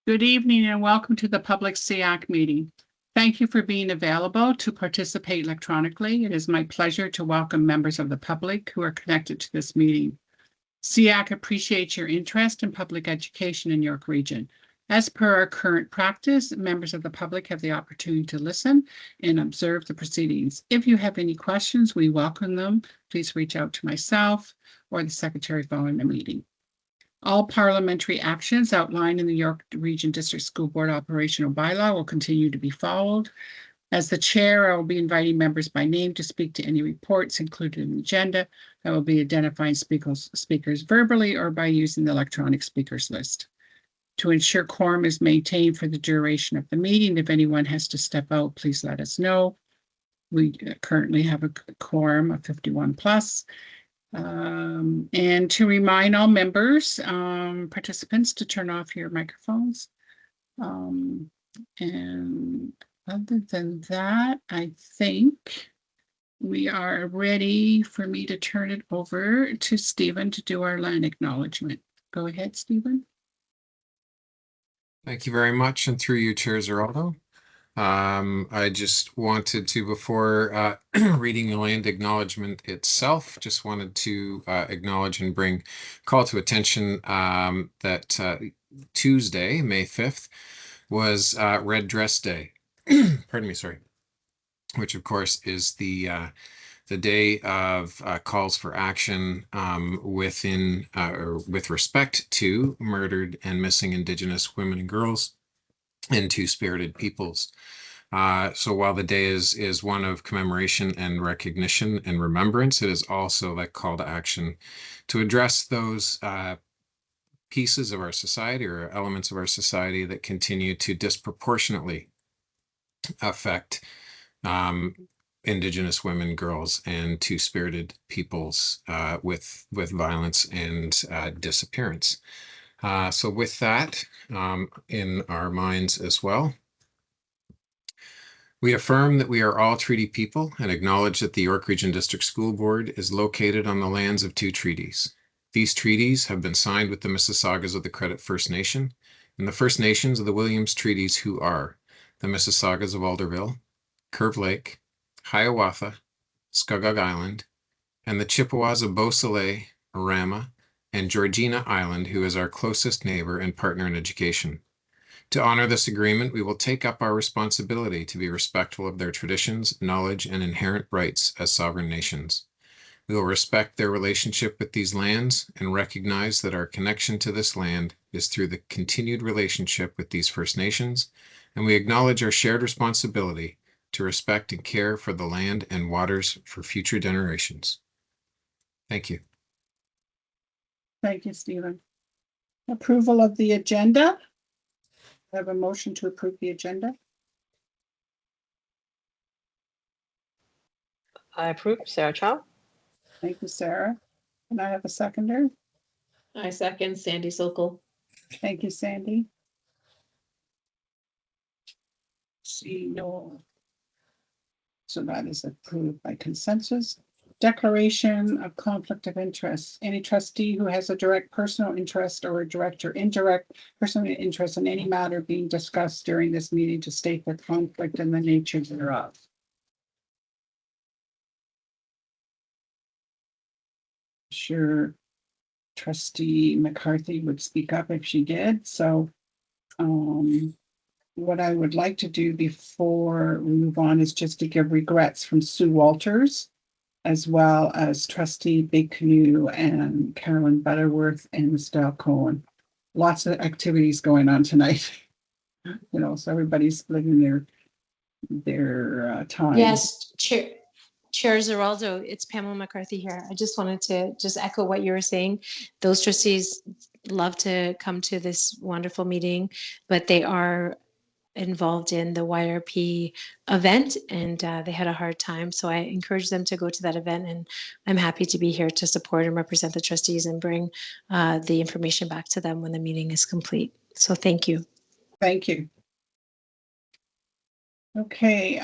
Good evening and welcome to the public SEAC meeting. Thank you for being available to participate electronically. It is my pleasure to welcome members of the public who are connected to this meeting. SEAC appreciates your interest in public education in York Region. As per our current practice, members of the public have the opportunity to listen and observe the proceedings. If you have any questions, we welcome them. Please reach out to myself or the secretary following the meeting. All parliamentary actions outlined in the York Region District School Board operational bylaw will continue to be followed. As the chair, I will be inviting members by name to speak to any reports included in the agenda. I will be identifying speakers verbally or by using the electronic speakers list. To ensure quorum is maintained for the duration of the meeting, if anyone has to step out, please let us know. We currently have a quorum of 51 plus. And to remind all members, participants to turn off your microphones. And other than that, I think we are ready for me to turn it over to Stephen to do our land acknowledgement. Go ahead, Stephen. Thank you very much. And through you, Chair Zeraldo. I just wanted to, before reading the land acknowledgement itself, just wanted to acknowledge and call to attention that Tuesday, May 5th, was Red Dress Day. Pardon me, sorry. Which, of course, is the day of calls for action with respect to murdered and missing Indigenous women and girls and two-spirited peoples. So while the day is one of commemoration and recognition and remembrance, it is also that call to action to address those pieces of our society or elements of our society that continue to disproportionately affect Indigenous women, girls, and two-spirited peoples with violence and disappearance. So with that in our minds as well, we affirm that we are all treaty people and acknowledge that the York Region District School Board is located on the lands of two treaties. These treaties have been signed with the Mississaugas of the Credit First Nation and the First Nations of the Williams Treaties, who are the Mississaugas of Alderville, Curve Lake, Hiawatha, Scugog Island, and the Chippewas of Beausoleil, Arama, and Georgina Island, who is our closest neighbor and partner in education. To honor this agreement, we will take up our responsibility to be respectful of their traditions, knowledge, and inherent rights as sovereign nations. We will respect their relationship with these lands and recognize that our connection to this land is through the continued relationship with these First Nations, and we acknowledge our shared responsibility to respect and care for the land and waters for future generations. Thank you. Thank you, Stephen. Approval of the agenda. I have a motion to approve the agenda. I approve. Sarah Chow. Thank you, Sarah. Can I have a seconder? I second. Sandy Sokol. Thank you, Sandy. See no. So that is approved by consensus. Declaration of conflict of interest. Any trustee who has a direct personal interest or a direct or indirect personal interest in any matter being discussed during this meeting to state the conflict and the nature thereof. Sure, Trustee McCarthy would speak up if she did. So what I would like to do before we move on is just to give regrets from Sue Walters, as well as Trustee Big Canoe and Carolyn Butterworth and Estelle Cohen. Lots of activities going on tonight. So everybody's splitting their time. Yes, Chair Zeraldo, it's Pamela McCarthy here. I just wanted to echo what you were saying. Those trustees love to come to this wonderful meeting, but they are involved in the YRP event and they had a hard time. So I encourage them to go to that event, and I'm happy to be here to support and represent the trustees and bring the information back to them when the meeting is complete. So thank you. Thank you. Okay,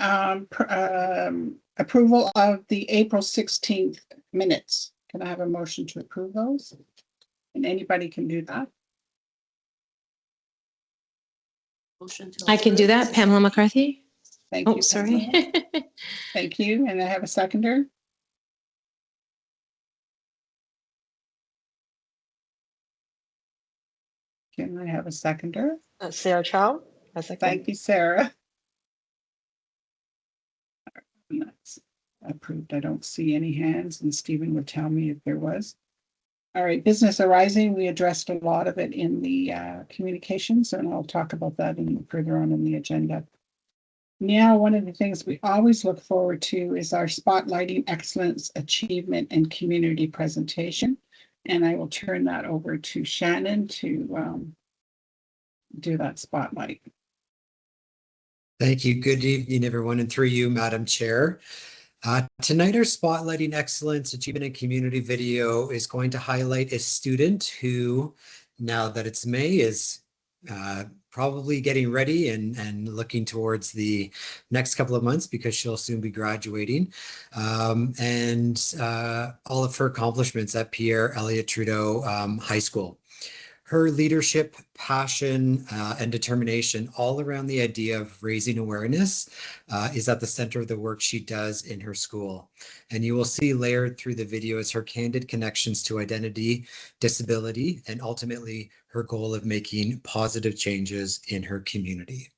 approval of the April 16th minutes. Can I have a motion to approve those? And anybody can do that. I can do that. Pamela McCarthy. Thank Oh, you. sorry. Pamela. Thank you. And I have a seconder. Can I have a seconder? Sarah Chow. A second. Thank you, Sarah. That's approved. I don't see any hands, and Stephen would tell me if there was. All right, business arising. We addressed a lot of it in the communications, and I'll talk about that further on in the agenda. Now, one of the things we always look forward to is our Spotlighting Excellence Achievement and Community presentation. And I will turn that over to Shannon to do that spotlight. Thank you. Good evening, everyone, and through you, Madam Chair. Tonight, our Spotlighting Excellence Achievement and Community video is going to highlight a student who, now that it's May, is probably getting ready and looking towards the next couple of months because she'll soon be graduating, and all of her accomplishments at Pierre Elliott Trudeau High School. Her leadership, passion, and determination all around the idea of raising awareness is at the center of the work she does in her school. And you will see layered through the video is her candid connections to identity, disability, and ultimately her goal of making positive changes in her community.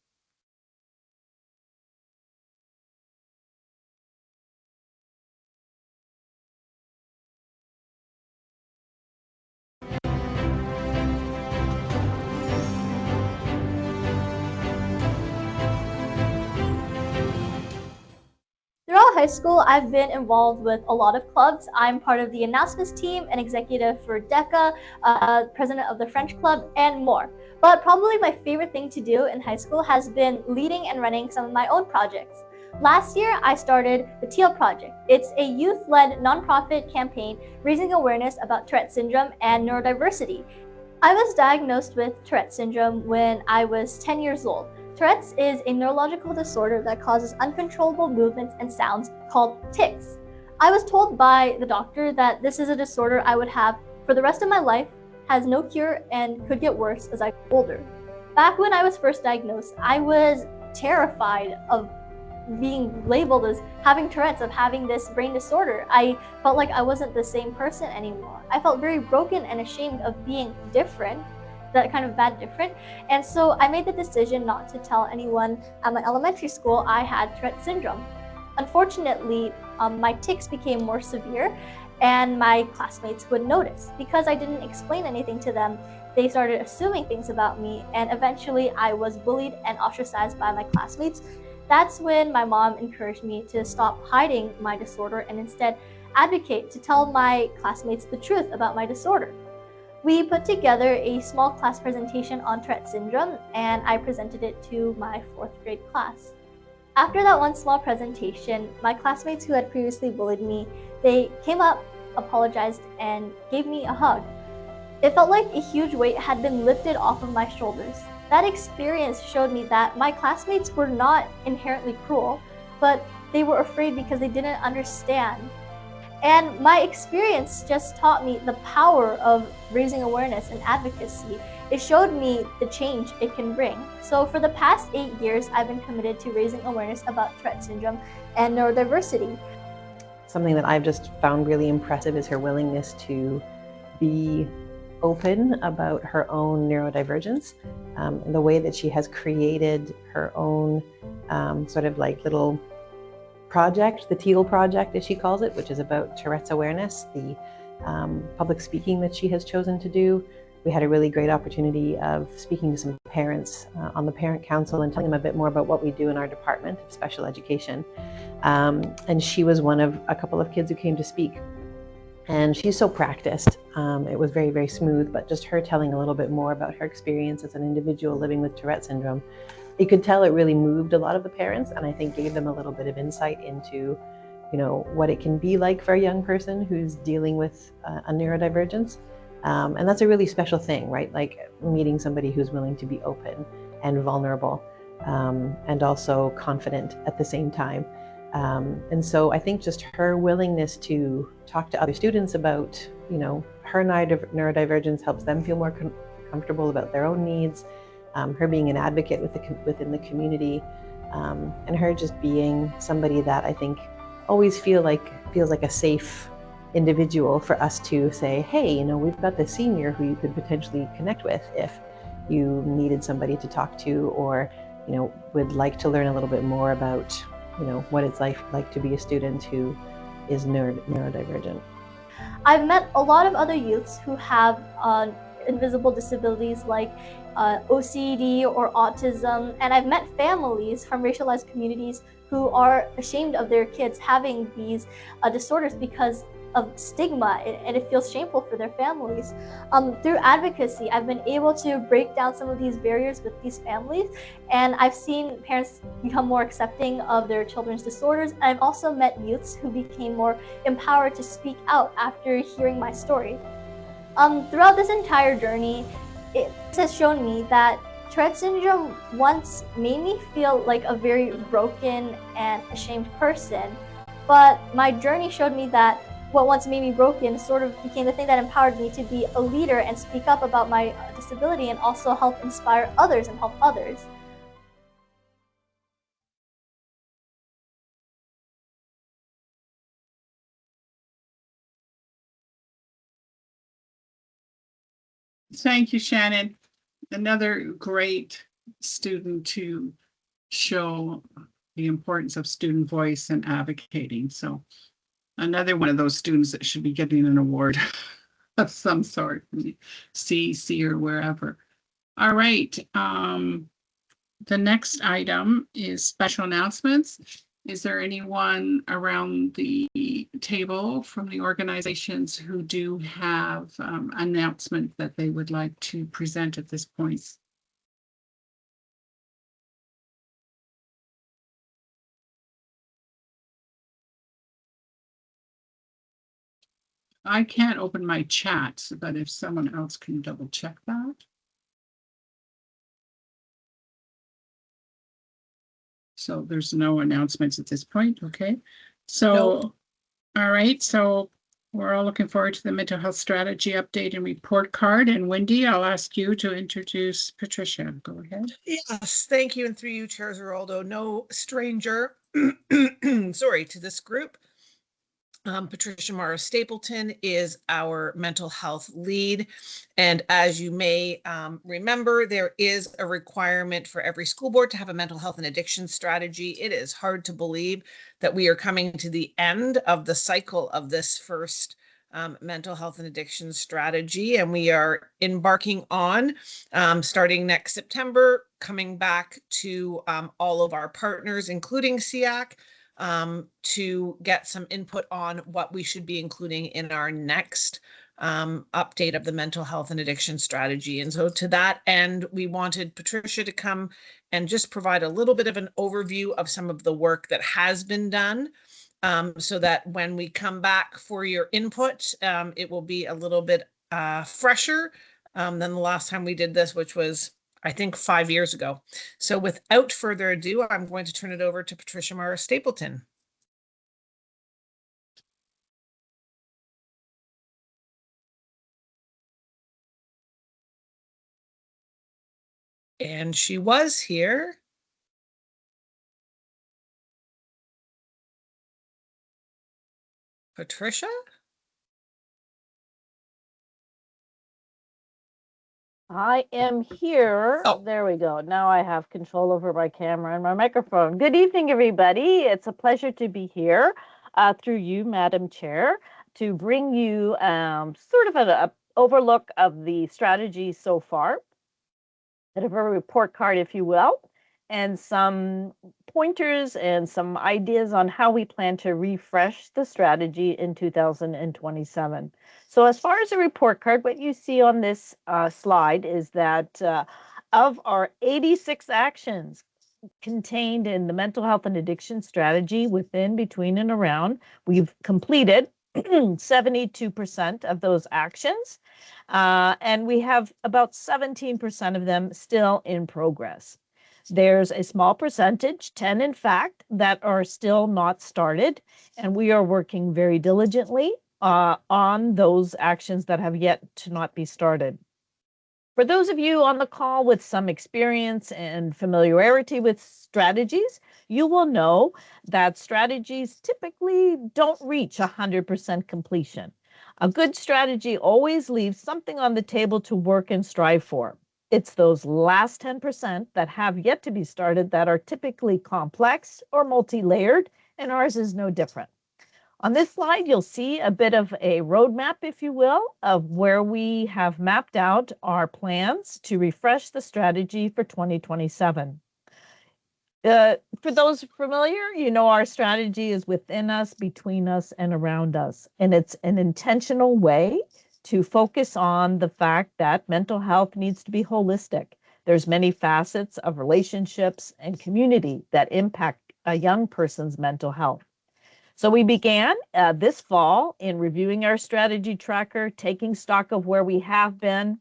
Throughout high school, I've been involved with a lot of clubs. I'm part of the Erasmus team, an executive for DECA, president of the French Club, and more. But probably my favorite thing to do in high school has been leading and running some of my own projects. Last year, I started the Teal Project. It's a youth-led nonprofit campaign raising awareness about Tourette syndrome and neurodiversity. I was diagnosed with Tourette syndrome when I was 10 years old. Tourette's is a neurological disorder that causes uncontrollable movements and sounds called tics. I was told by the doctor that this is a disorder I would have for the rest of my life, has no cure, and could get worse as I got older. Back when I was first diagnosed, I was terrified of being labeled as having Tourette's, of having this brain disorder. I felt like I wasn't the same person anymore. I felt very broken and ashamed of being different, that kind of bad different. And so I made the decision not to tell anyone at my elementary school I had Tourette syndrome. Unfortunately, my tics became more severe and my classmates would notice. Because I didn't explain anything to them, they started assuming things about me, and eventually I was bullied and ostracized by my classmates. That's when my mom encouraged me to stop hiding my disorder and instead advocate to tell my classmates the truth about my disorder. We put together a small class presentation on Tourette syndrome, and I presented it to my 4th grade class. After that one small presentation, my classmates who had previously bullied me, they came up, apologized, and gave me a hug. It felt like a huge weight had been lifted off of my shoulders. That experience showed me that my classmates were not inherently cruel, but they were afraid because they didn't understand. And my experience just taught me the power of raising awareness and advocacy. It showed me the change it can bring. So for the past 8 years, I've been committed to raising awareness about Tourette syndrome and neurodiversity. Something that I've just found really impressive is her willingness to be open about her own neurodivergence, and the way that she has created her own sort of like little project, the Teal Project as she calls it, which is about Tourette's awareness, the public speaking that she has chosen to do. We had a really great opportunity of speaking to some parents on the parent council and telling them a bit more about what we do in our department of special education. And she was one of a couple of kids who came to speak. And she's so practiced. It was very, very smooth, but just her telling a little bit more about her experience as an individual living with Tourette syndrome, you could tell it really moved a lot of the parents, and I think gave them a little bit of insight into, you know, what it can be like for a young person who's dealing with a neurodivergence. And that's a really special thing, right? Like meeting somebody who's willing to be open and vulnerable, and also confident at the same time. And so I think just her willingness to talk to other students about, you know, her neurodivergence helps them feel more comfortable about their own needs. her being an advocate within the community, and her just being somebody that I think always feels like a safe individual for us to say, hey, you know, we've got this senior who you could potentially connect with if you needed somebody to talk to, or, you know, would like to learn a little bit more about, you know, what it's like to be a student who is neurodivergent. I've met a lot of other youths who have invisible disabilities like OCD or autism, and I've met families from racialized communities who are ashamed of their kids having these disorders because of stigma, and it feels shameful for their families. Through advocacy, I've been able to break down some of these barriers with these families, and I've seen parents become more accepting of their children's disorders. And I've also met youths who became more empowered to speak out after hearing my story. Throughout this entire journey, it has shown me that Tourette syndrome once made me feel like a very broken and ashamed person, but my journey showed me that what once made me broken sort of became the thing that empowered me to be a leader and speak up about my disability, and also help inspire others and help others. Thank you, Shannon. Another great student to show the importance of student voice and advocating. So another one of those students that should be getting an award of some sort, CEC or wherever. All right. The next item is special announcements. Is there anyone around the table from the organizations who do have announcement that they would like to present at this point? I can't open my chat, but if someone else can double check that. So there's no announcements at this point. Okay. So, Nope. All right. So we're all looking forward to the mental health strategy update and report card. And Wendy, I'll ask you to introduce Patricia. Go ahead. Yes, thank you. And through you, Chair Zeraldo, no stranger, sorry, to this group. Patricia Mara Stapleton is our mental health lead. And as you may remember, there is a requirement for every school board to have a mental health and addiction strategy. It is hard to believe that we are coming to the end of the cycle of this first mental health and addiction strategy. And we are embarking on, starting next September, coming back to all of our partners, including SEAC, to get some input on what we should be including in our next update of the mental health and addiction strategy. And so to that end, we wanted Patricia to come and just provide a little bit of an overview of some of the work that has been done, so that when we come back for your input, it will be a little bit fresher than the last time we did this, which was, I think, 5 years ago. So without further ado, I'm going to turn it over to Patricia Mara Stapleton. And she was here. Patricia? I am here. Oh. There we go. Now I have control over my camera and my microphone. Good evening, everybody. It's a pleasure to be here through you, Madam Chair, to bring you sort of an overlook of the strategy so far, bit of a report card, if you will, and some pointers and some ideas on how we plan to refresh the strategy in 2027. So as far as a report card, what you see on this slide is that of our 86 actions contained in the mental health and addiction strategy within, between, and around, we've completed 72% of those actions, and we have about 17% of them still in progress. There's a small percentage, 10 in fact, that are still not started, and we are working very diligently on those actions that have yet to not be started. For those of you on the call with some experience and familiarity with strategies, you will know that strategies typically don't reach 100% completion. A good strategy always leaves something on the table to work and strive for. It's those last 10% that have yet to be started that are typically complex or multi-layered, and ours is no different. On this slide, you'll see a bit of a roadmap, if you will, of where we have mapped out our plans to refresh the strategy for 2027. For those familiar, you know our strategy is within us, between us, and around us. And it's an intentional way to focus on the fact that mental health needs to be holistic. There's many facets of relationships and community that impact a young person's mental health. So we began this fall in reviewing our strategy tracker, taking stock of where we have been,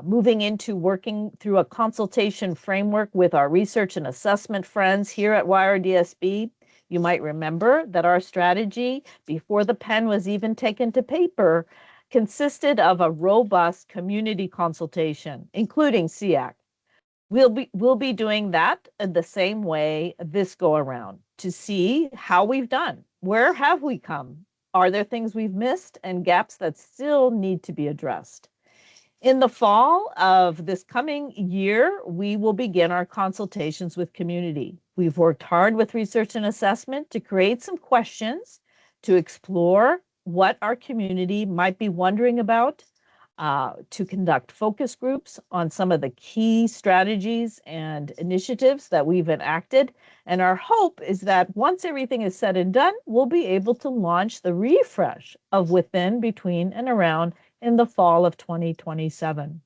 moving into working through a consultation framework with our research and assessment friends here at YRDSB. You might remember that our strategy, before the pen was even taken to paper, consisted of a robust community consultation, including SEAC. We'll be doing that the same way this go around to see how we've done. Where have we come? Are there things we've missed and gaps that still need to be addressed? In the fall of this coming year, we will begin our consultations with community. We've worked hard with research and assessment to create some questions to explore what our community might be wondering about, to conduct focus groups on some of the key strategies and initiatives that we've enacted. And our hope is that once everything is said and done, we'll be able to launch the refresh of Within, Between, and Around in the fall of 2027.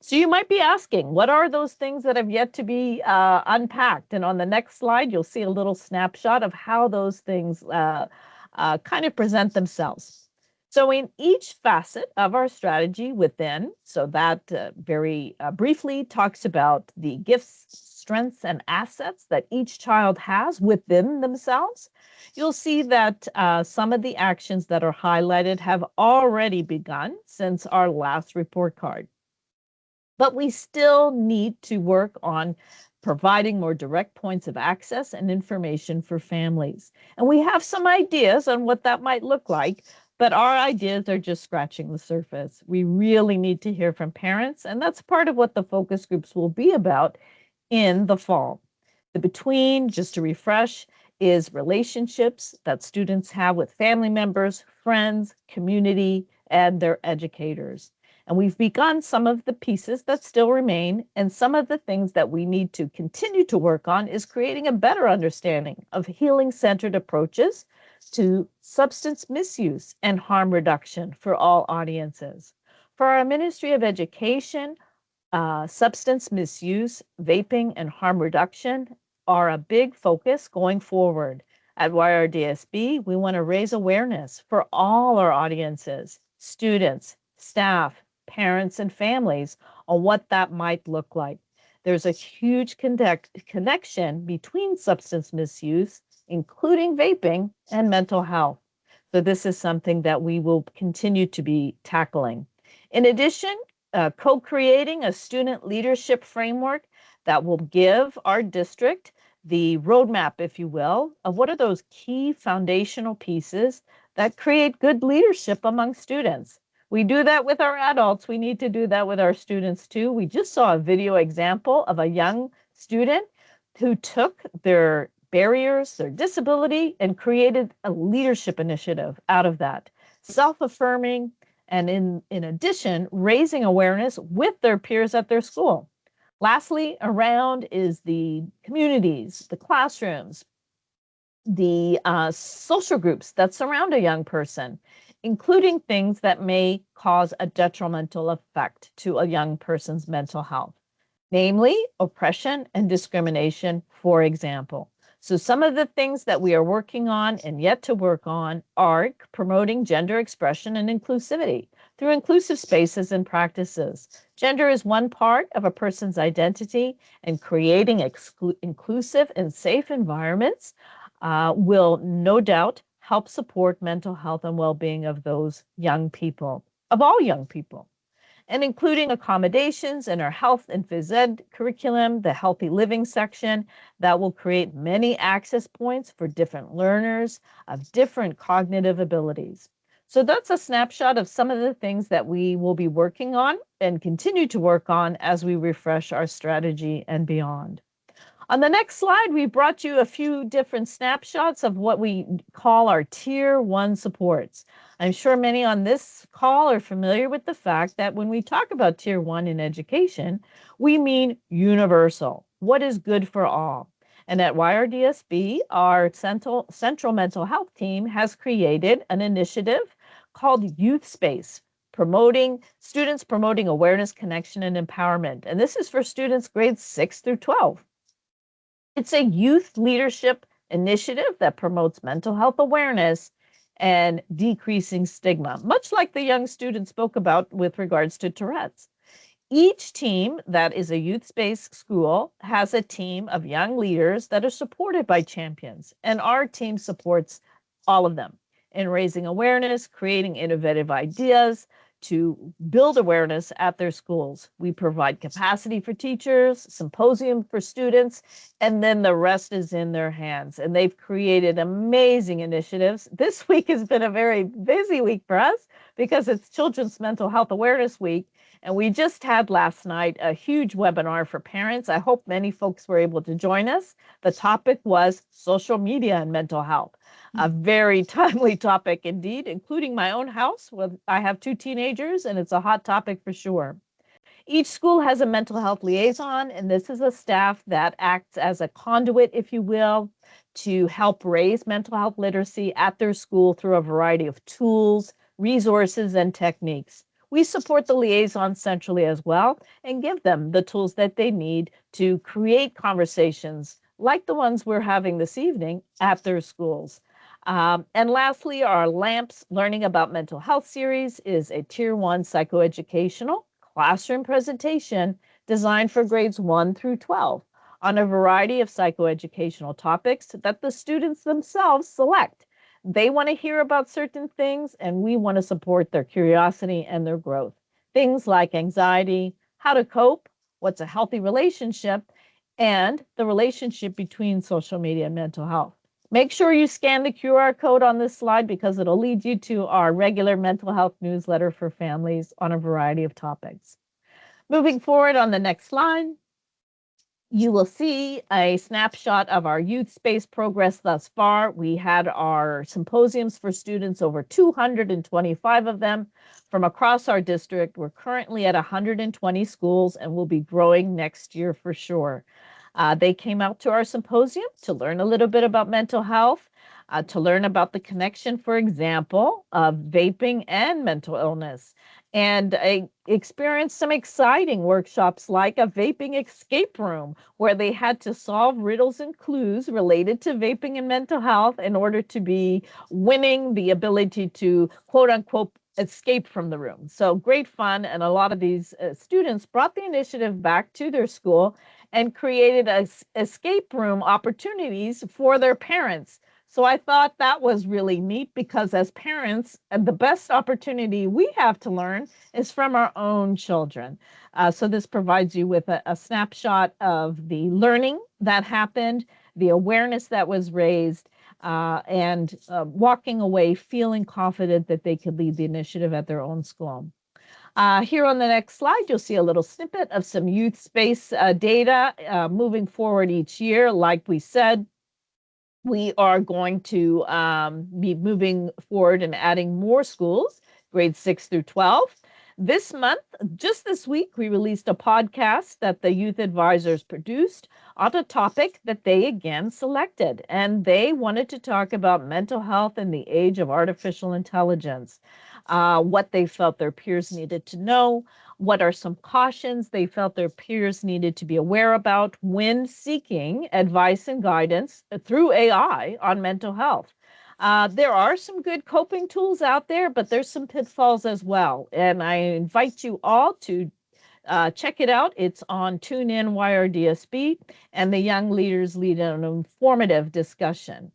So you might be asking, what are those things that have yet to be unpacked? And on the next slide, you'll see a little snapshot of how those things kind of present themselves. So in each facet of our strategy within, so that very briefly talks about the gifts, strengths, and assets that each child has within themselves, you'll see that some of the actions that are highlighted have already begun since our last report card. But we still need to work on providing more direct points of access and information for families. And we have some ideas on what that might look like, but our ideas are just scratching the surface. We really need to hear from parents, and that's part of what the focus groups will be about in the fall. The Between, just to refresh, is relationships that students have with family members, friends, community, and their educators. And we've begun some of the pieces that still remain, and some of the things that we need to continue to work on is creating a better understanding of healing-centered approaches to substance misuse and harm reduction for all audiences. For our Ministry of Education, substance misuse, vaping, and harm reduction are a big focus going forward. At YRDSB, we want to raise awareness for all our audiences, students, staff, parents, and families on what that might look like. There's a huge connection between substance misuse, including vaping, and mental health. So this is something that we will continue to be tackling. In addition, co-creating a student leadership framework that will give our district the roadmap, if you will, of what are those key foundational pieces that create good leadership among students. We do that with our adults. We need to do that with our students too. We just saw a video example of a young student who took their barriers, their disability, and created a leadership initiative out of that. Self-affirming, and in addition, raising awareness with their peers at their school. Lastly, around is the communities, the classrooms, the social groups that surround a young person, including things that may cause a detrimental effect to a young person's mental health, namely oppression and discrimination, for example. So some of the things that we are working on and yet to work on are promoting gender expression and inclusivity through inclusive spaces and practices. Gender is one part of a person's identity, and creating inclusive and safe environments will no doubt help support mental health and well-being of those young people, of all young people. and including accommodations in our health and phys ed curriculum, the healthy living section that will create many access points for different learners of different cognitive abilities. So that's a snapshot of some of the things that we will be working on and continue to work on as we refresh our strategy and beyond. On the next slide, we brought you a few different snapshots of what we call our Tier 1 supports. I'm sure many on this call are familiar with the fact that when we talk about Tier 1 in education, we mean universal, what is good for all. And at YRDSB, our central mental health team has created an initiative called Youth Space, students promoting awareness, connection, and empowerment. And this is for students grades 6 through 12. It's a youth leadership initiative that promotes mental health awareness and decreasing stigma, much like the young student spoke about with regards to Tourette's. Each team that is a youth space school has a team of young leaders that are supported by champions, and our team supports all of them in raising awareness, creating innovative ideas, to build awareness at their schools. We provide capacity for teachers, symposium for students, and then the rest is in their hands. And they've created amazing initiatives. This week has been a very busy week for us because it's Children's Mental Health Awareness Week. And we just had last night a huge webinar for parents. I hope many folks were able to join us. The topic was social media and mental health. A very timely topic indeed, including my own house. I have 2 teenagers, and it's a hot topic for sure. Each school has a mental health liaison, and this is a staff that acts as a conduit, if you will, to help raise mental health literacy at their school through a variety of tools, resources, and techniques. We support the liaison centrally as well and give them the tools that they need to create conversations like the ones we're having this evening at their schools. And lastly, our LAMPS Learning About Mental Health series is a Tier 1 psychoeducational classroom presentation designed for grades 1 through 12 on a variety of psychoeducational topics that the students themselves select. They want to hear about certain things, and we want to support their curiosity and their growth. Things like anxiety, how to cope, what's a healthy relationship, and the relationship between social media and mental health. Make sure you scan the QR code on this slide because it'll lead you to our regular mental health newsletter for families on a variety of topics. Moving forward on the next slide, you will see a snapshot of our youth space progress thus far. We had our symposiums for students, over 225 of them from across our district. We're currently at 120 schools and will be growing next year for sure. They came out to our symposium to learn a little bit about mental health, to learn about the connection, for example, of vaping and mental illness. And I experienced some exciting workshops like a vaping escape room where they had to solve riddles and clues related to vaping and mental health in order to be winning the ability to, quote unquote, escape from the room. So great fun. And a lot of these students brought the initiative back to their school and created escape room opportunities for their parents. So I thought that was really neat because as parents, the best opportunity we have to learn is from our own children. So this provides you with a snapshot of the learning that happened, the awareness that was raised, and walking away feeling confident that they could lead the initiative at their own school. Here on the next slide, you'll see a little snippet of some youth space data moving forward each year. Like we said, we are going to be moving forward and adding more schools, grades 6 through 12. This month, just this week, we released a podcast that the youth advisors produced on a topic that they again selected. And they wanted to talk about mental health in the age of artificial intelligence, what they felt their peers needed to know, what are some cautions they felt their peers needed to be aware about when seeking advice and guidance through AI on mental health. There are some good coping tools out there, but there's some pitfalls as well. And I invite you all to check it out. It's on TuneIn YRDSB, and the young leaders lead an informative discussion.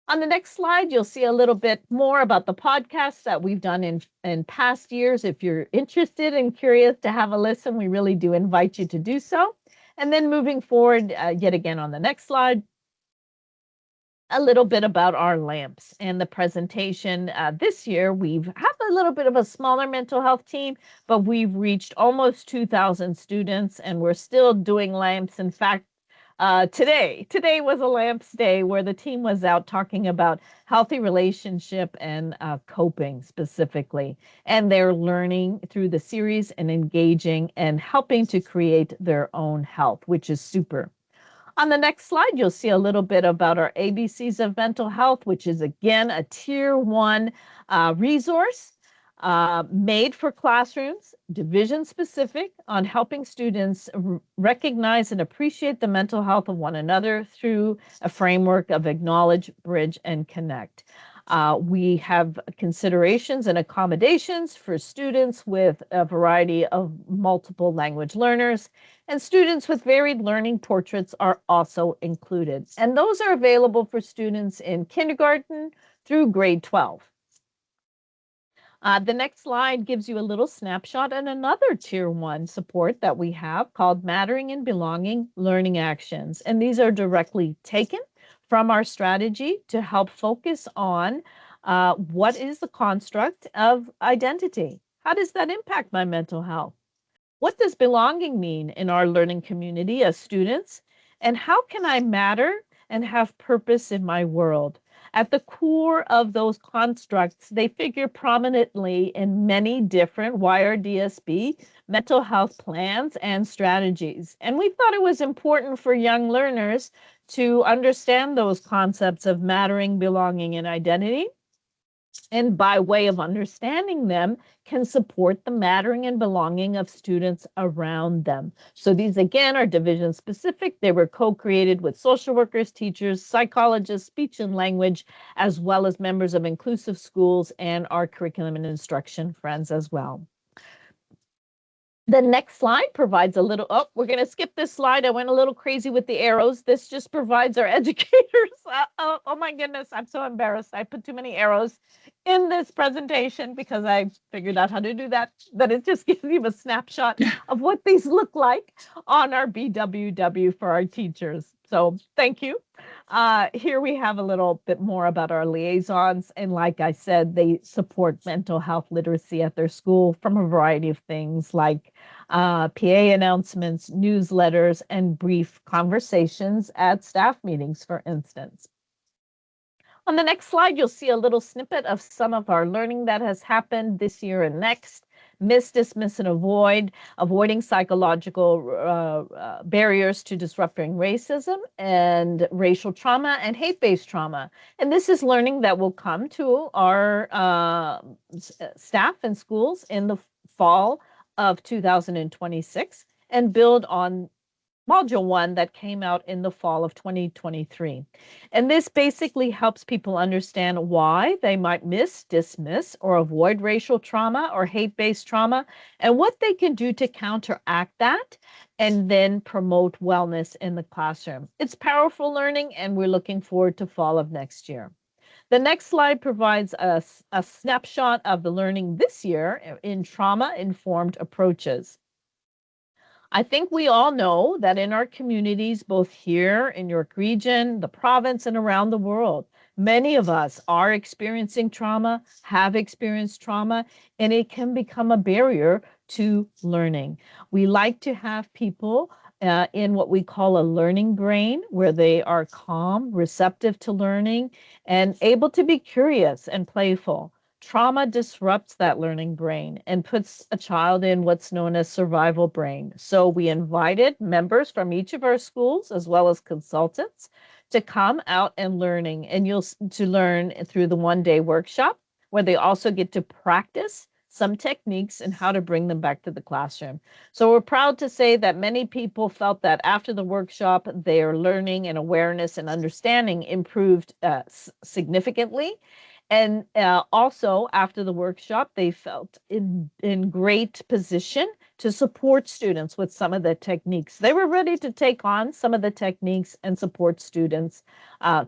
On the next slide, you'll see a little bit more about the podcasts that we've done in past years. If you're interested and curious to have a listen, we really do invite you to do so. And then moving forward, yet again on the next slide, a little bit about our lamps and the presentation. This year, we've have a little bit of a smaller mental health team, but we've reached almost 2,000 students, and we're still doing lamps. In fact, today was a lamps day where the team was out talking about healthy relationship and coping specifically, and they're learning through the series and engaging and helping to create their own health, which is super. On the next slide, you'll see a little bit about our ABCs of mental health, which is again a tier 1 resource made for classrooms, division specific, on helping students recognize and appreciate the mental health of one another through a framework of acknowledge, bridge, and connect. We have considerations and accommodations for students with a variety of multiple language learners, and students with varied learning portraits are also included. And those are available for students in kindergarten through grade 12. The next slide gives you a little snapshot and another tier 1 support that we have called Mattering and Belonging Learning Actions. And these are directly taken from our strategy to help focus on what is the construct of identity? How does that impact my mental health? What does belonging mean in our learning community as students? And how can I matter and have purpose in my world? At the core of those constructs, they figure prominently in many different YRDSB mental health plans and strategies. And we thought it was important for young learners to understand those concepts of mattering, belonging, and identity. And by way of understanding them, can support the mattering and belonging of students around them. So these, again, are division specific. They were co-created with social workers, teachers, psychologists, speech and language, as well as members of Inclusive Schools and our curriculum and instruction friends as well. The next slide provides a little, we're going to skip this slide. I went a little crazy with the arrows. This just provides our educators. Oh my goodness, I'm so embarrassed. I put too many arrows in this presentation because I figured out how to do that. But it just gives you a snapshot of what these look like on our BWW for our teachers. So thank you. Here we have a little bit more about our liaisons. And like I said, they support mental health literacy at their school from a variety of things like PA announcements, newsletters, and brief conversations at staff meetings, for instance. On the next slide, you'll see a little snippet of some of our learning that has happened this year and next. Miss, dismiss, and avoid, avoiding psychological barriers to disrupting racism and racial trauma and hate-based trauma. And this is learning that will come to our staff and schools in the fall of 2026 and build on Module 1 that came out in the fall of 2023. And this basically helps people understand why they might miss, dismiss, or avoid racial trauma or hate-based trauma, and what they can do to counteract that and then promote wellness in the classroom. It's powerful learning, and we're looking forward to fall of next year. The next slide provides a snapshot of the learning this year in trauma-informed approaches. I think we all know that in our communities, both here in York Region, the province, and around the world, many of us are experiencing trauma, have experienced trauma, and it can become a barrier to learning. We like to have people in what we call a learning brain, where they are calm, receptive to learning, and able to be curious and playful. Trauma disrupts that learning brain and puts a child in what's known as survival brain. So we invited members from each of our schools, as well as consultants, to come out and learning. And to learn through the one-day workshop, where they also get to practice some techniques and how to bring them back to the classroom. So we're proud to say that many people felt that after the workshop, their learning and awareness and understanding improved significantly. And also after the workshop, they felt in great position to support students with some of the techniques. They were ready to take on some of the techniques and support students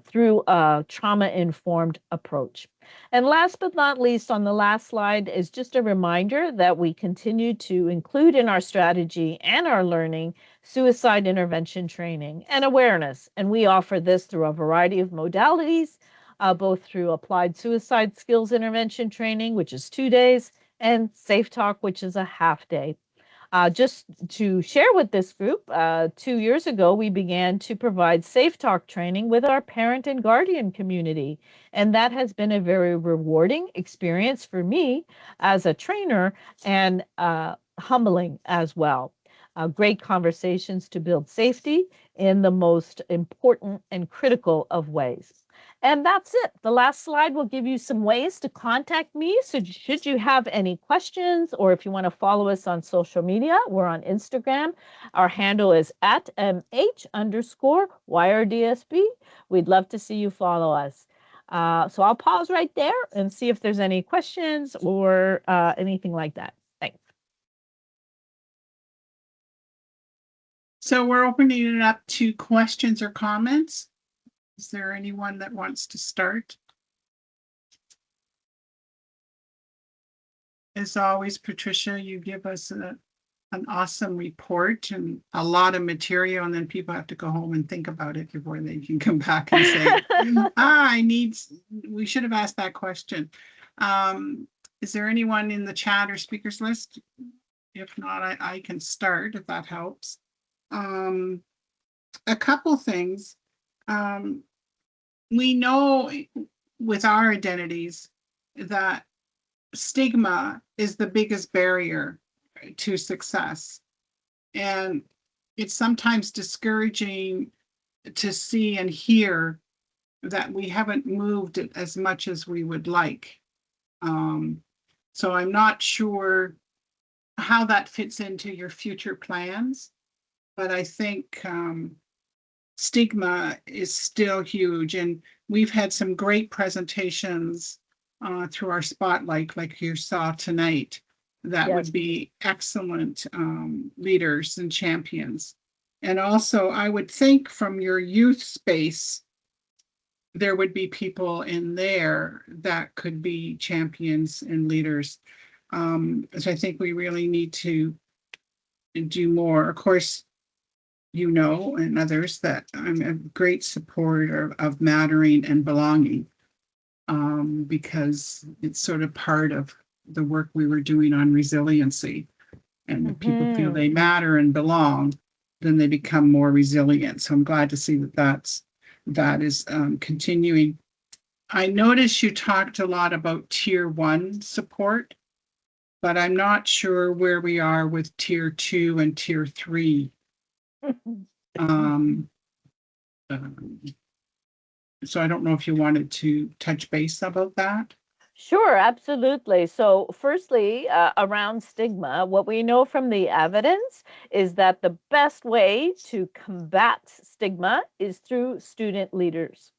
through a trauma-informed approach. And last but not least, on the last slide is just a reminder that we continue to include in our strategy and our learning suicide intervention training and awareness. And we offer this through a variety of modalities, both through applied suicide skills intervention training, which is 2 days, and Safe Talk, which is a half day. Just to share with this group, 2 years ago, we began to provide Safe Talk training with our parent and guardian community. And that has been a very rewarding experience for me as a trainer and humbling as well. Great conversations to build safety in the most important and critical of ways. And that's it. The last slide will give you some ways to contact me. So should you have any questions, or if you want to follow us on social media, we're on Instagram. Our handle is at @MH_YRDSB. We'd love to see you follow us. So I'll pause right there and see if there's any questions or anything like that. Thanks. So we're opening it up to questions or comments. Is there anyone that wants to start? As always, Patricia, you give us an awesome report and a lot of material, and then people have to go home and think about it before they can come back and say, we should have asked that question. Is there anyone in the chat or speakers list? If not, I can start if that helps. A couple things. We know with our identities that stigma is the biggest barrier to success. And it's sometimes discouraging to see and hear that we haven't moved it as much as we would like. So I'm not sure how that fits into your future plans, but I think stigma is still huge, and we've had some great presentations through our spotlight, like you saw tonight, that would be excellent leaders and champions. And also, I would think from your youth space, there would be people in there that could be champions and leaders. So I think we really need to do more. Of course, you know, and others, that I'm a great supporter of mattering and belonging, because it's sort of part of the work we were doing on resiliency. And if people feel they matter and belong, then they become more resilient. So I'm glad to see that is continuing. I noticed you talked a lot about Tier 1 support, but I'm not sure where we are with Tier 2 and Tier 3. So I don't know if you wanted to touch base about that. Sure, absolutely. So firstly, around stigma, what we know from the evidence is that the best way to combat stigma is through student leaders.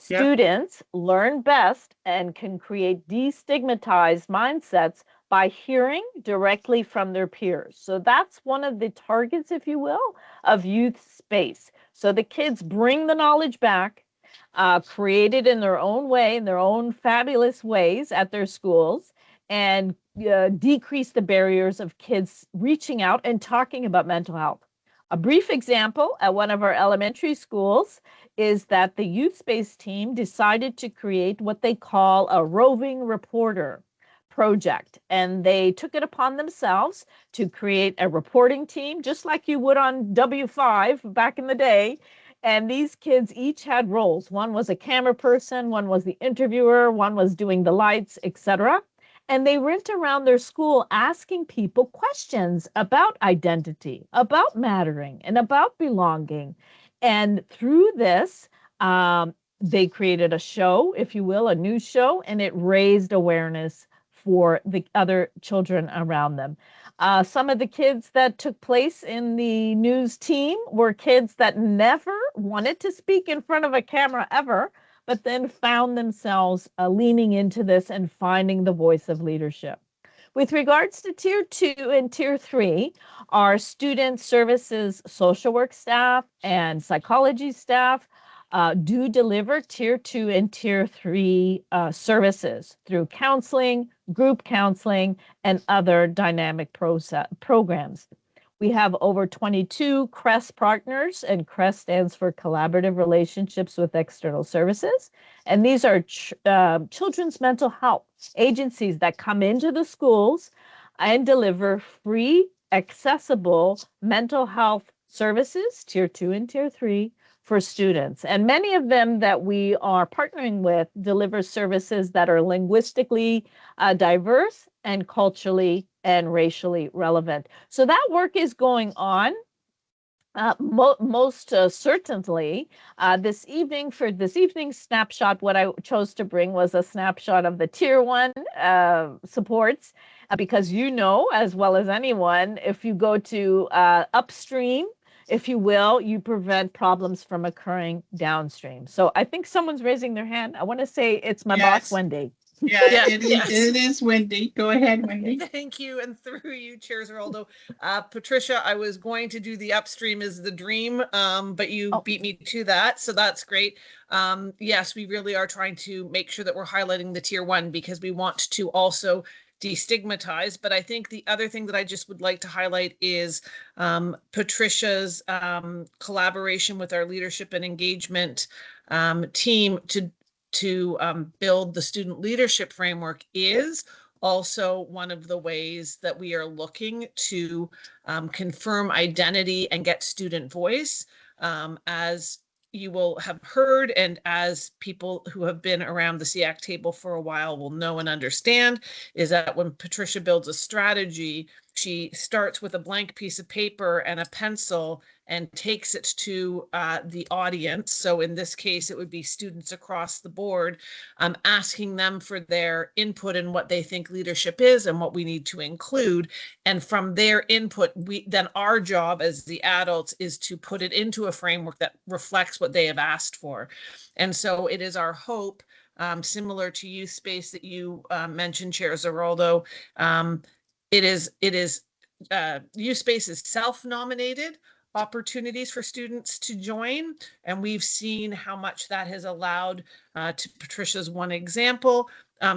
Yep. Students learn best and can create destigmatized mindsets by hearing directly from their peers. So that's one of the targets, if you will, of youth space. So the kids bring the knowledge back, create it in their own way, in their own fabulous ways at their schools, and decrease the barriers of kids reaching out and talking about mental health. A brief example at one of our elementary schools is that the youth space team decided to create what they call a roving reporter project. And they took it upon themselves to create a reporting team, just like you would on W5 back in the day. And these kids each had roles. One was a camera person, one was the interviewer, one was doing the lights, etc. And they went around their school asking people questions about identity, about mattering, and about belonging. And through this, they created a show, if you will, a news show, and it raised awareness for the other children around them. Some of the kids that took place in the news team were kids that never wanted to speak in front of a camera ever, but then found themselves leaning into this and finding the voice of leadership. With regards to Tier 2 and Tier 3, our student services social work staff and psychology staff do deliver Tier 2 and Tier 3 services through counseling, group counseling, and other dynamic programs. We have over 22 CREST partners, and CREST stands for Collaborative Relationships with External Services. And these are children's mental health agencies that come into the schools and deliver free, accessible mental health services, Tier 2 and Tier 3, for students. And many of them that we are partnering with deliver services that are linguistically diverse and culturally and racially relevant. So that work is going on. Most certainly, this evening's snapshot, what I chose to bring was a snapshot of the Tier 1 supports, because you know as well as anyone, if you go to upstream, if you will, you prevent problems from occurring downstream. So I think someone's raising their hand. I want to say it's my boss, Wendy. Yeah, Yes. it is Wendy. Go ahead, Wendy. Thank you. And through you, Chair Zeraldo. Patricia, I was going to do the upstream is the dream, but you beat me to that. So that's great. Yes, we really are trying to make sure that we're highlighting the Tier 1 because we want to also destigmatize. But I think the other thing that I just would like to highlight is Patricia's collaboration with our leadership and engagement team to build the student leadership framework is also one of the ways that we are looking to confirm identity and get student voice. As you will have heard, and as people who have been around the SEAC table for a while will know and understand, is that when Patricia builds a strategy, she starts with a blank piece of paper and a pencil and takes it to the audience. So in this case, it would be students across the board, asking them for their input in what they think leadership is and what we need to include. And from their input, then our job as the adults is to put it into a framework that reflects what they have asked for. And so it is our hope, similar to Youth Space that you mentioned, Chair Zeraldo, Youth Space is self-nominated opportunities for students to join, and we've seen how much that has allowed, to Patricia's one example,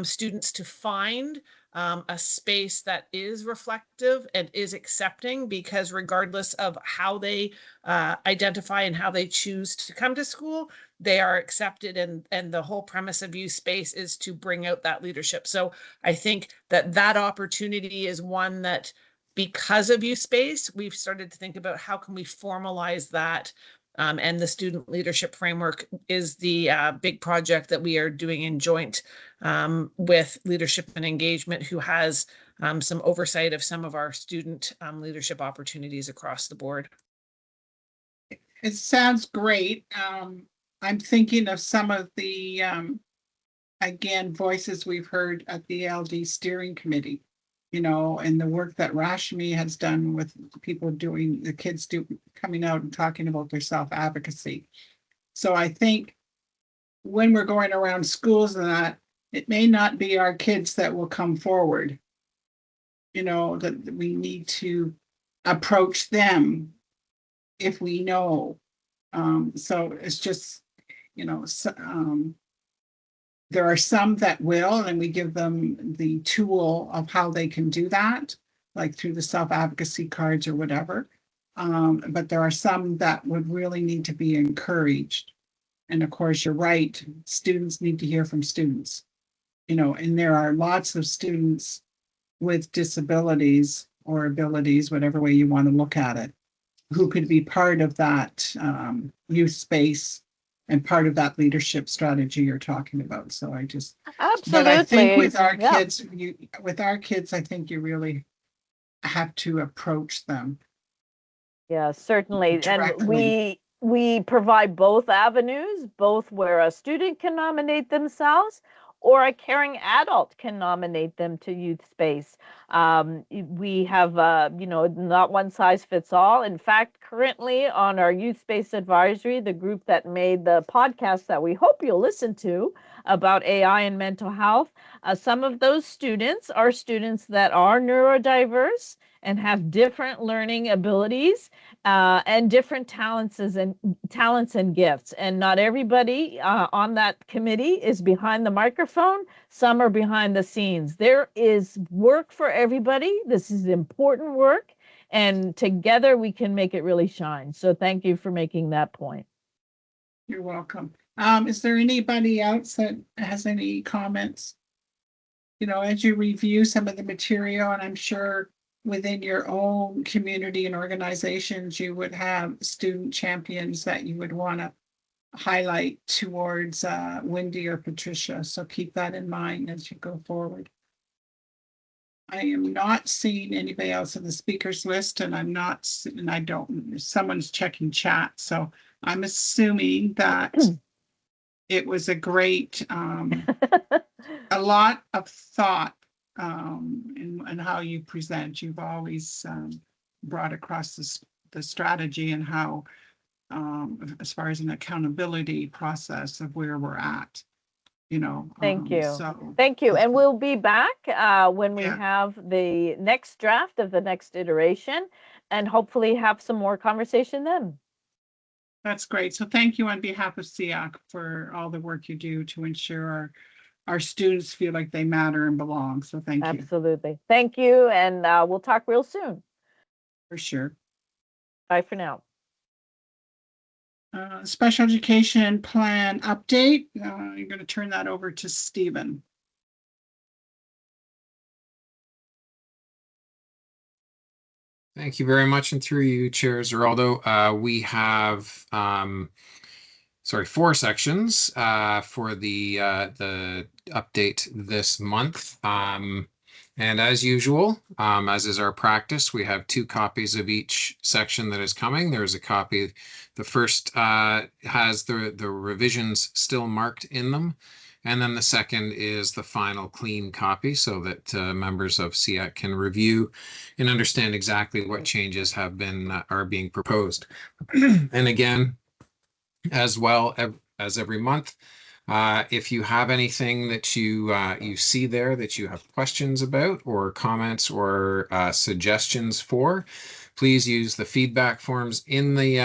students to find a space that is reflective and is accepting, because regardless of how they identify and how they choose to come to school, they are accepted, and the whole premise of Youth Space is to bring out that leadership. So I think that opportunity is one that, because of Youth Space, we've started to think about how can we formalize that. And the student leadership framework is the big project that we are doing in joint with leadership and engagement, who has some oversight of some of our student leadership opportunities across the board. It sounds great. I'm thinking of some of the, again, voices we've heard at the LD steering committee, and the work that Rashmi has done with people the kids coming out and talking about their self-advocacy. So I think when we're going around schools and that, it may not be our kids that will come forward, that we need to approach them if we know. So it's just, there are some that will, and we give them the tool of how they can do that, like through the self-advocacy cards or whatever. But there are some that would really need to be encouraged. And of course, you're right, students need to hear from students, and there are lots of students with disabilities or abilities, whatever way you want to look at it, who could be part of that Youth Space and part of that leadership strategy you're talking about. So Absolutely. But I think with our kids, I think you really have to approach them. Yeah, certainly. Directly. And we provide both avenues, both where a student can nominate themselves, or a caring adult can nominate them to youth space. We have, not one size fits all. In fact, currently on our youth space advisory, the group that made the podcast that we hope you'll listen to about AI and mental health, some of those students are students that are neurodiverse and have different learning abilities and different talents and gifts. And not everybody on that committee is behind the microphone. Some are behind the scenes. There is work for everybody. This is important work, and together we can make it really shine. So thank you for making that point. You're welcome. Is there anybody else that has any comments? As you review some of the material, and I'm sure within your own community and organizations, you would have student champions that you would want to highlight towards Wendy or Patricia. So keep that in mind as you go forward. I am not seeing anybody else in the speakers list, and someone's checking chat. So I'm assuming that it was a great, a lot of thought in how you present. You've always brought across the strategy and how, as far as an accountability process of where we're at, Thank you. So Thank you. And we'll be back when we have the next draft of the next iteration, and hopefully have some more conversation then. That's great. So thank you on behalf of SEAC for all the work you do to ensure our students feel like they matter and belong. So thank you. Absolutely. Thank you. And we'll talk real soon. For sure. Bye for now. Special education plan update. I'm going to turn that over to Stephen. Thank you very much, and through you, Chair Zeraldo. We have 4 sections for the update this month. And as usual, as is our practice, we have 2 copies of each section that is coming. There's a copy. The first has the revisions still marked in them. And then the second is the final clean copy, so that members of SEAC can review and understand exactly what changes are being proposed. And again, as well as every month, if you have anything that you see there that you have questions about, or comments, or suggestions for, please use the feedback forms in the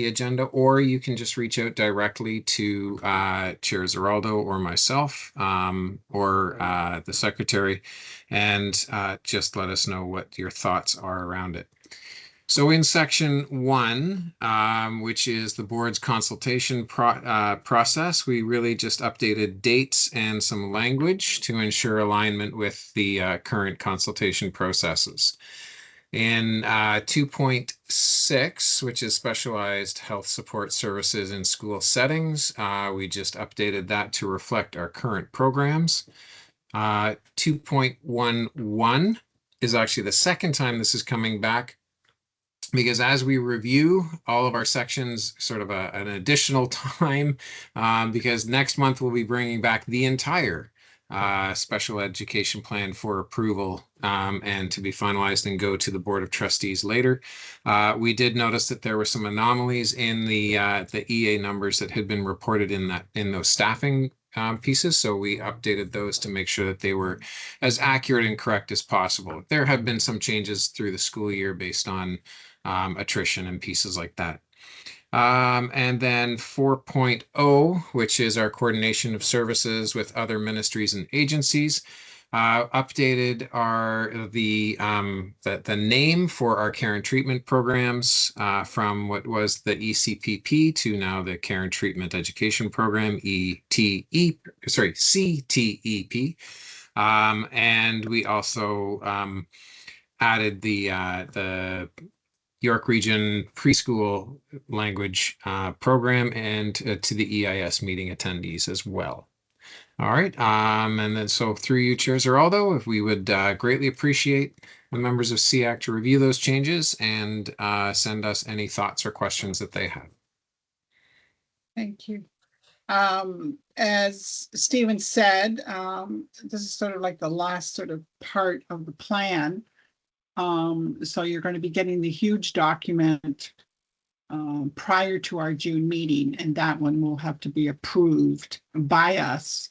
agenda, or you can just reach out directly to Chair Zeraldo or myself, or the secretary, and just let us know what your thoughts are around it. So in section 1, which is the board's consultation process, we really just updated dates and some language to ensure alignment with the current consultation processes. In 2.6, which is specialized health support services in school settings, we just updated that to reflect our current programs. 2.11 is actually the second time this is coming back, because as we review all of our sections, sort of an additional time, because next month we'll be bringing back the entire special education plan for approval and to be finalized and go to the Board of Trustees later. We did notice that there were some anomalies in the EA numbers that had been reported in those staffing pieces, so we updated those to make sure that they were as accurate and correct as possible. There have been some changes through the school year based on attrition and pieces like that. And then 4.0, which is our coordination of services with other ministries and agencies, updated the name for our care and treatment programs from what was the ECPP to now the Care and Treatment Education Program, CTEP. And we also added the York Region preschool language program and to the EIS meeting attendees as well. All right, and then so through you, Chair Zeraldo, if we would greatly appreciate the members of SEAC to review those changes and send us any thoughts or questions that they have. Thank you. As Stephen said, this is sort of like the last sort of part of the plan. So you're going to be getting the huge document prior to our June meeting, and that one will have to be approved by us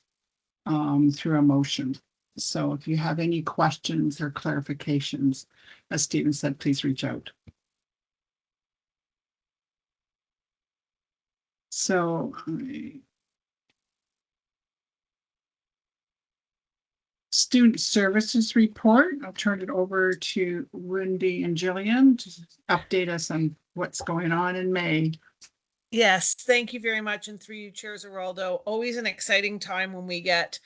through a motion. So if you have any questions or clarifications, as Stephen said, please reach out. So student services report, I'll turn it over to Wendy and Jillian to update us on what's going on in May. Yes, thank you very much. And through you, Chair Zeraldo, always an exciting time when we get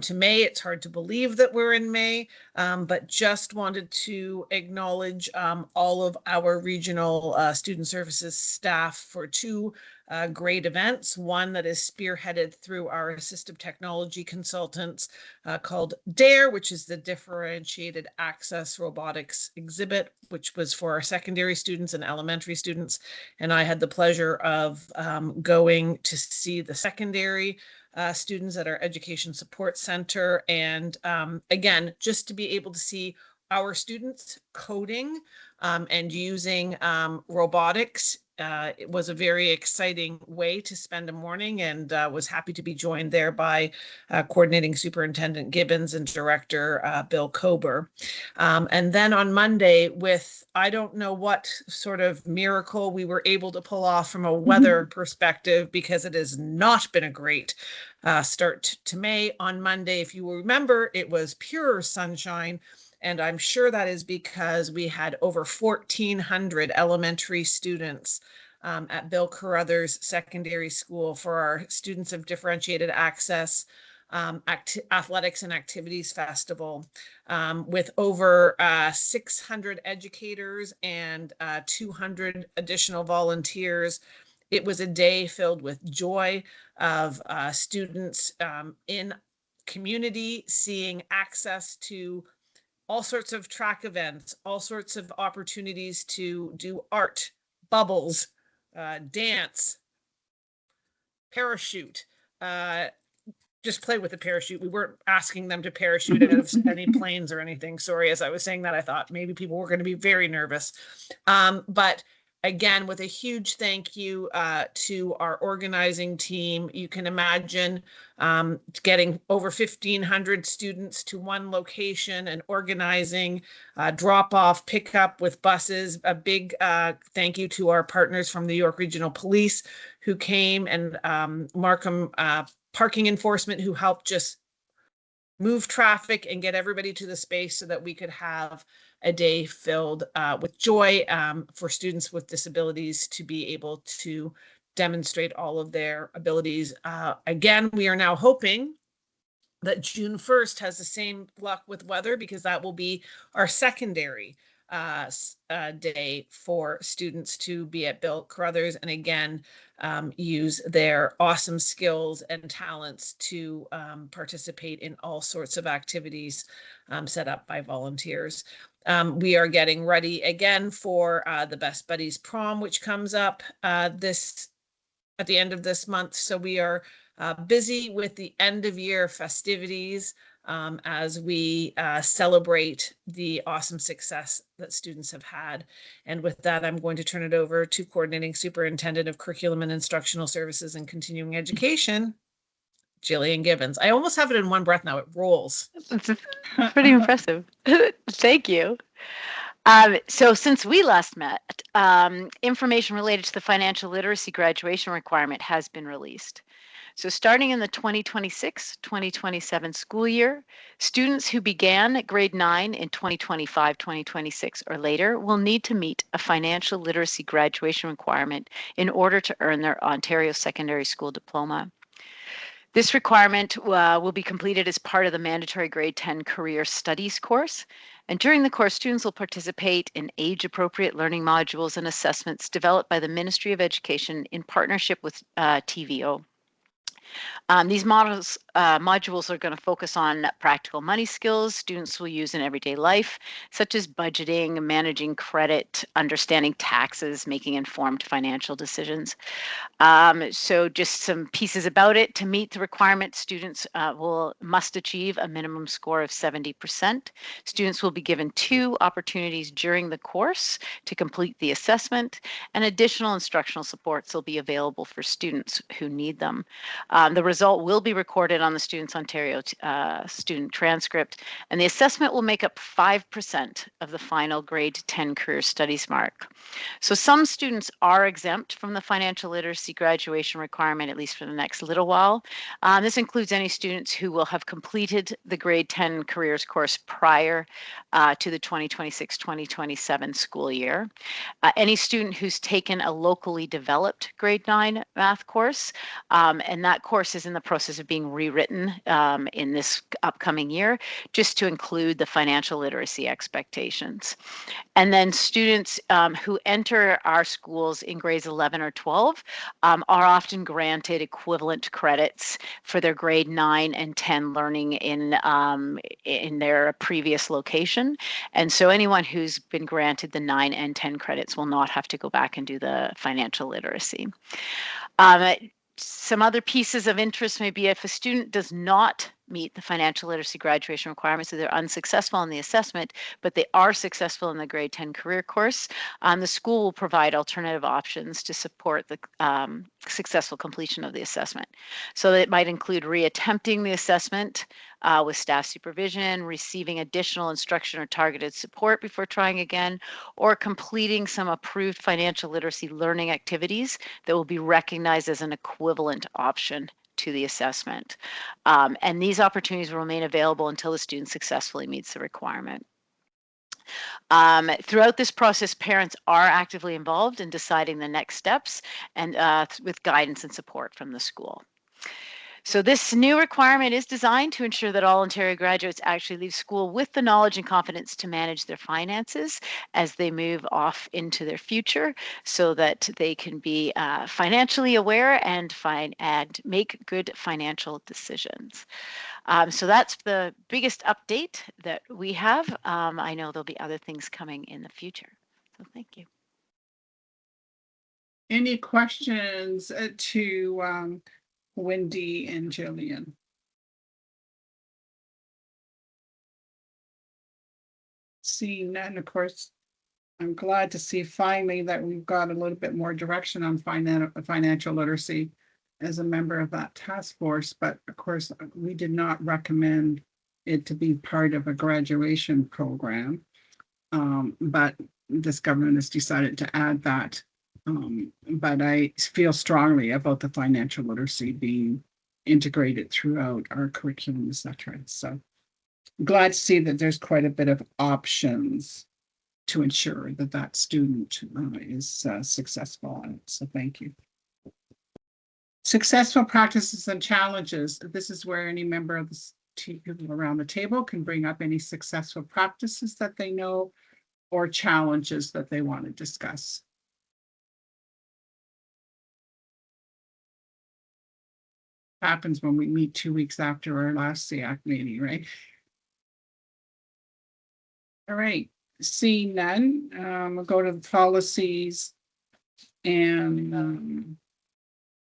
to May. It's hard to believe that we're in May, but just wanted to acknowledge all of our regional student services staff for two great events. One that is spearheaded through our assistive technology consultants called DARE, which is the Differentiated Access Robotics exhibit, which was for our secondary students and elementary students. And I had the pleasure of going to see the secondary students at our Education Support Center. And again, just to be able to see our students coding and using robotics. It was a very exciting way to spend a morning, and was happy to be joined there by Coordinating Superintendent Gibbons and Director Bill Kober. And then on Monday, with I don't know what sort of miracle we were able to pull off from a weather perspective, because it has not been a great start to May. On Monday, if you will remember, it was pure sunshine. And I'm sure that is because we had over 1,400 elementary students at Bill Carruthers Secondary School for our Students of Differentiated Access Athletics and Activities Festival, with over 600 educators and 200 additional volunteers. It was a day filled with joy of students in community, seeing access to all sorts of track events, all sorts of opportunities to do art, bubbles, dance, parachute, just play with the parachute. We weren't asking them to parachute out of any planes or anything. Sorry, as I was saying that, I thought maybe people were going to be very nervous. But again, with a huge thank you to our organizing team. You can imagine getting over 1,500 students to one location and organizing drop off, pickup with buses. A big thank you to our partners from the York Regional Police who came, and Markham Parking Enforcement, who helped just move traffic and get everybody to the space so that we could have a day filled with joy for students with disabilities to be able to demonstrate all of their abilities. Again, we are now hoping that June 1st has the same luck with weather, because that will be our secondary day for students to be at Bill Carruthers, and again, use their awesome skills and talents to participate in all sorts of activities set up by volunteers. We are getting ready again for the Best Buddies Prom, which comes up at the end of this month. So we are busy with the end of year festivities as we celebrate the awesome success that students have had. And with that, I'm going to turn it over to Coordinating Superintendent of Curriculum and Instructional Services and Continuing Education, Jillian Gibbons. I almost have it in one breath now. It rolls. It's pretty impressive. Thank you. So since we last met, information related to the financial literacy graduation requirement has been released. So starting in the 2026-2027 school year, students who began at grade 9 in 2025-2026 or later will need to meet a financial literacy graduation requirement in order to earn their Ontario Secondary School diploma. This requirement will be completed as part of the mandatory grade 10 career studies course. And during the course, students will participate in age-appropriate learning modules and assessments developed by the Ministry of Education in partnership with TVO. These modules are going to focus on practical money skills students will use in everyday life, such as budgeting, managing credit, understanding taxes, making informed financial decisions. So just some pieces about it. To meet the requirement, students must achieve a minimum score of 70%. Students will be given 2 opportunities during the course to complete the assessment, and additional instructional supports will be available for students who need them. The result will be recorded on the Students Ontario student transcript, and the assessment will make up 5% of the final grade 10 career studies mark. So some students are exempt from the financial literacy graduation requirement, at least for the next little while. This includes any students who will have completed the grade 10 careers course prior to the 2026-2027 school year. Any student who's taken a locally developed grade 9 math course, and that course is in the process of being rewritten in this upcoming year, just to include the financial literacy expectations. And then students who enter our schools in grades 11 or 12 are often granted equivalent credits for their grade 9 and 10 learning in their previous location. And so anyone who's been granted the 9 and 10 credits will not have to go back and do the financial literacy. Some other pieces of interest may be if a student does not meet the financial literacy graduation requirements, so they're unsuccessful in the assessment, but they are successful in the grade 10 career course, the school will provide alternative options to support the successful completion of the assessment. So it might include reattempting the assessment with staff supervision, receiving additional instruction or targeted support before trying again, or completing some approved financial literacy learning activities that will be recognized as an equivalent option to the assessment. And these opportunities will remain available until the student successfully meets the requirement. Throughout this process, parents are actively involved in deciding the next steps and with guidance and support from the school. So this new requirement is designed to ensure that all Ontario graduates actually leave school with the knowledge and confidence to manage their finances as they move off into their future, so that they can be financially aware and make good financial decisions. So that's the biggest update that we have. I know there'll be other things coming in the future. So thank you. Any questions to Wendy and Jillian? Seeing none, of course, I'm glad to see finally that we've got a little bit more direction on financial literacy as a member of that task force. But of course, we did not recommend it to be part of a graduation program. But this government has decided to add that. But I feel strongly about the financial literacy being integrated throughout our curriculum, etc. So glad to see that there's quite a bit of options to ensure that that student is successful on it. So thank you. Successful practices and challenges. This is where any member of the people around the table can bring up any successful practices that they know or challenges that they want to discuss. Happens when we meet 2 weeks after our last SEAC meeting, right? All right, seeing none, we'll go to the policies and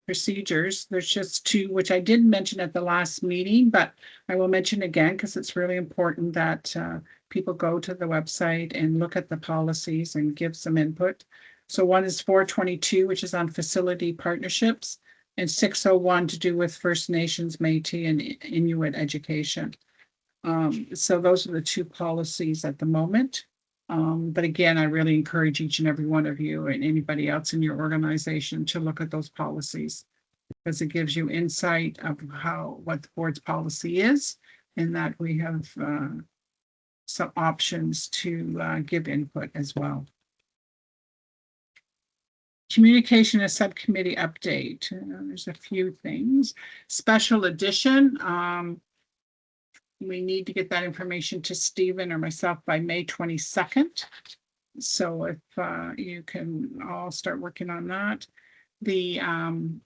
procedures. There's just 2, which I did mention at the last meeting, but I will mention again because it's really important that people go to the website and look at the policies and give some input. So one is 422, which is on facility partnerships, and 601 to do with First Nations, Métis, and Inuit education. So those are the 2 policies at the moment. But again, I really encourage each and every one of you and anybody else in your organization to look at those policies, because it gives you insight of what the board's policy is, and that we have some options to give input as well. Communication and subcommittee update. There's a few things. Special edition. We need to get that information to Stephen or myself by May 22nd. So if you can all start working on that. the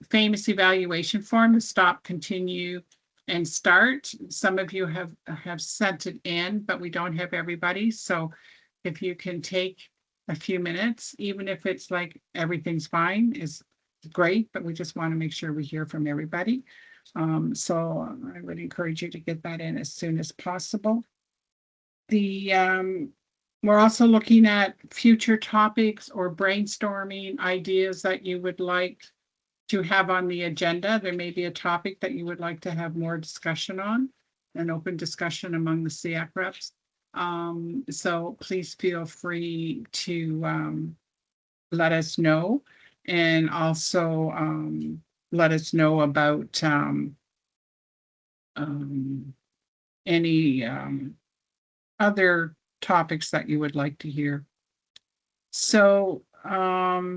famous evaluation form, the stop, continue, and start. Some of you have sent it in, but we don't have everybody. So if you can take a few minutes, even if it's like everything's fine, is great, but we just want to make sure we hear from everybody. So I would encourage you to get that in as soon as possible. We're also looking at future topics or brainstorming ideas that you would like to have on the agenda. There may be a topic that you would like to have more discussion on, an open discussion among the SEAC reps. So please feel free to let us know, and also let us know about any other topics that you would like to hear. So I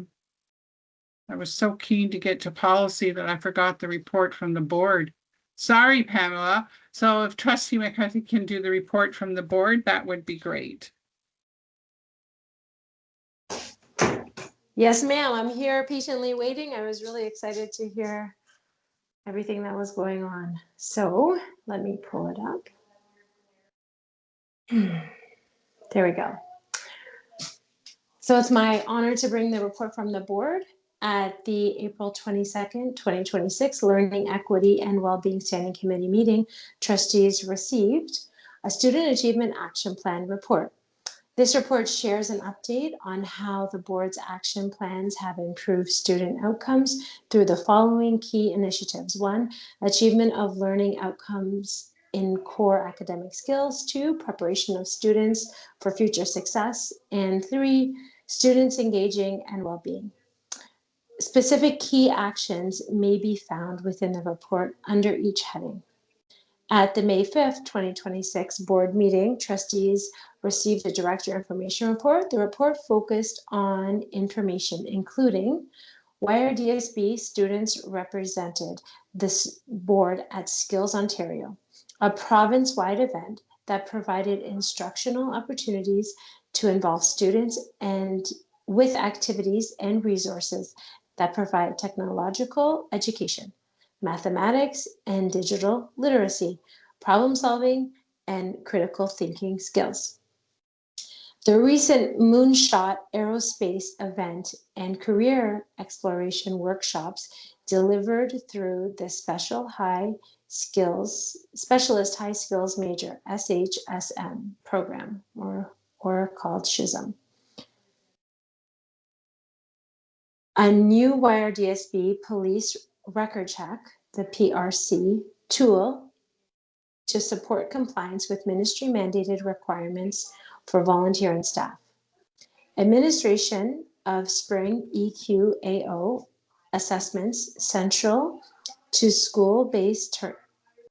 was so keen to get to policy that I forgot the report from the board. Sorry, Pamela. So if Trustee McCarthy can do the report from the board, that would be great. Yes, ma'am. I'm here patiently waiting. I was really excited to hear everything that was going on. So let me pull it up. There we go. So it's my honor to bring the report from the board at the April 22nd, 2026 Learning Equity and Wellbeing Standing Committee meeting. Trustees received a Student Achievement Action Plan report. This report shares an update on how the board's action plans have improved student outcomes through the following key initiatives. 1, achievement of learning outcomes in core academic skills. 2, preparation of students for future success. And 3, students engaging and well-being. Specific key actions may be found within the report under each heading. At the May 5th, 2026 board meeting, trustees received a director information report. The report focused on information, including why are DSB students represented this board at Skills Ontario, a province-wide event that provided instructional opportunities to involve students and with activities and resources that provide technological education, mathematics and digital literacy, problem solving, and critical thinking skills. The recent Moonshot Aerospace event and career exploration workshops delivered through the Specialist High Skills Major SHSM program, or called SHSM. A new YRDSB police record check, the PRC tool, to support compliance with ministry mandated requirements for volunteering staff. Administration of spring EQAO assessments central to school-based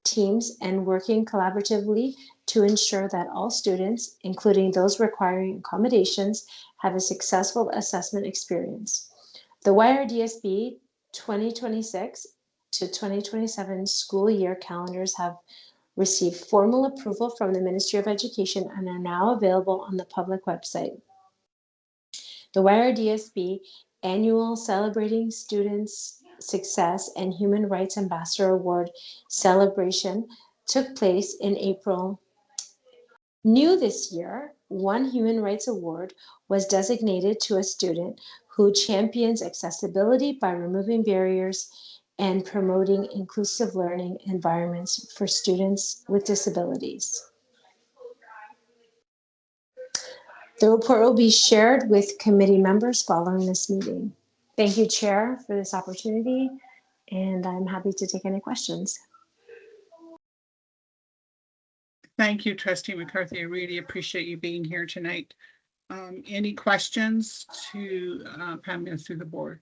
teams and working collaboratively to ensure that all students, including those requiring accommodations, have a successful assessment experience. The YRDSB 2026 to 2027 school year calendars have received formal approval from the Ministry of Education and are now available on the public website. The YRDSB annual Celebrating Students' Success and Human Rights Ambassador Award celebration took place in April. New this year, one Human Rights Award was designated to a student who champions accessibility by removing barriers and promoting inclusive learning environments for students with disabilities. The report will be shared with committee members following this meeting. Thank you, Chair, for this opportunity, and I'm happy to take any questions. Thank you, Trustee McCarthy. I really appreciate you being here tonight. Any questions to Pamela through the board?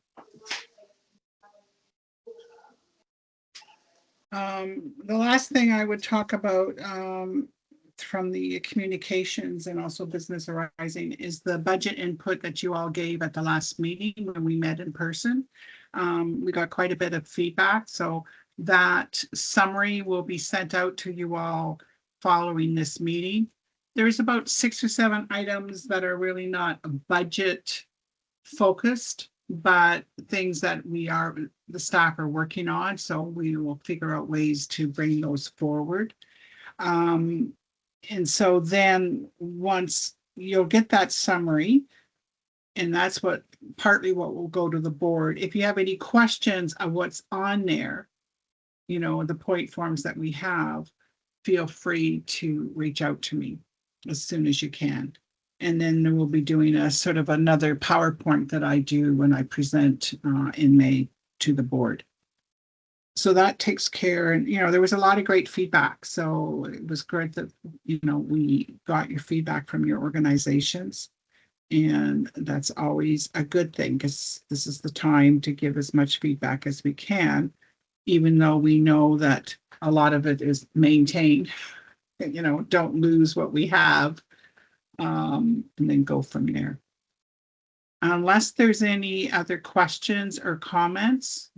The last thing I would talk about from the communications and also Business Arising is the budget input that you all gave at the last meeting when we met in person. We got quite a bit of feedback, so that summary will be sent out to you all following this meeting. There's about 6 or 7 items that are really not budget focused but things that the staff are working on, so we will figure out ways to bring those forward. And so then once you'll get that summary, and that's partly what will go to the board. If you have any questions of what's on there, the point forms that we have, feel free to reach out to me as soon as you can. And then we'll be doing a sort of another PowerPoint that I do when I present in May to the board. So that takes care. And, there was a lot of great feedback. So it was great that, we got your feedback from your organizations. And that's always a good thing, because this is the time to give as much feedback as we can, even though we know that a lot of it is maintained, don't lose what we have, and then go from there. Unless there's any other questions or comments,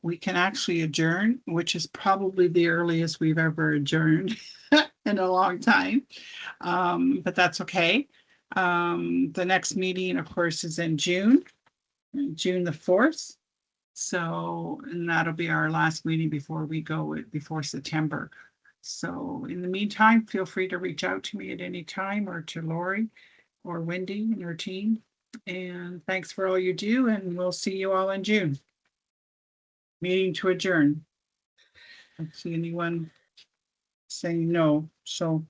we can actually adjourn, which is probably the earliest we've ever adjourned in a long time, but that's okay. The next meeting, of course, is in June the 4th. So, and that'll be our last meeting before we go before September. So in the meantime, feel free to reach out to me at any time, or to Lori or Wendy and her team. And thanks for all you do, and we'll see you all in June. Meeting to adjourn. I don't see anyone saying no, so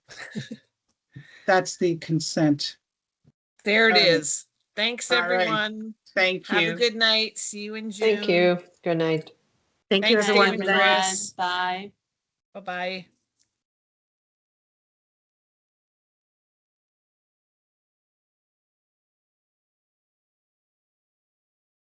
that's the consent. There it All right. is. Thanks, All right. everyone. Thank you. Have a good night. See you in June. Thank you. Good night. Thank you, Thanks, everyone. David and Chris. Bye. Bye-bye.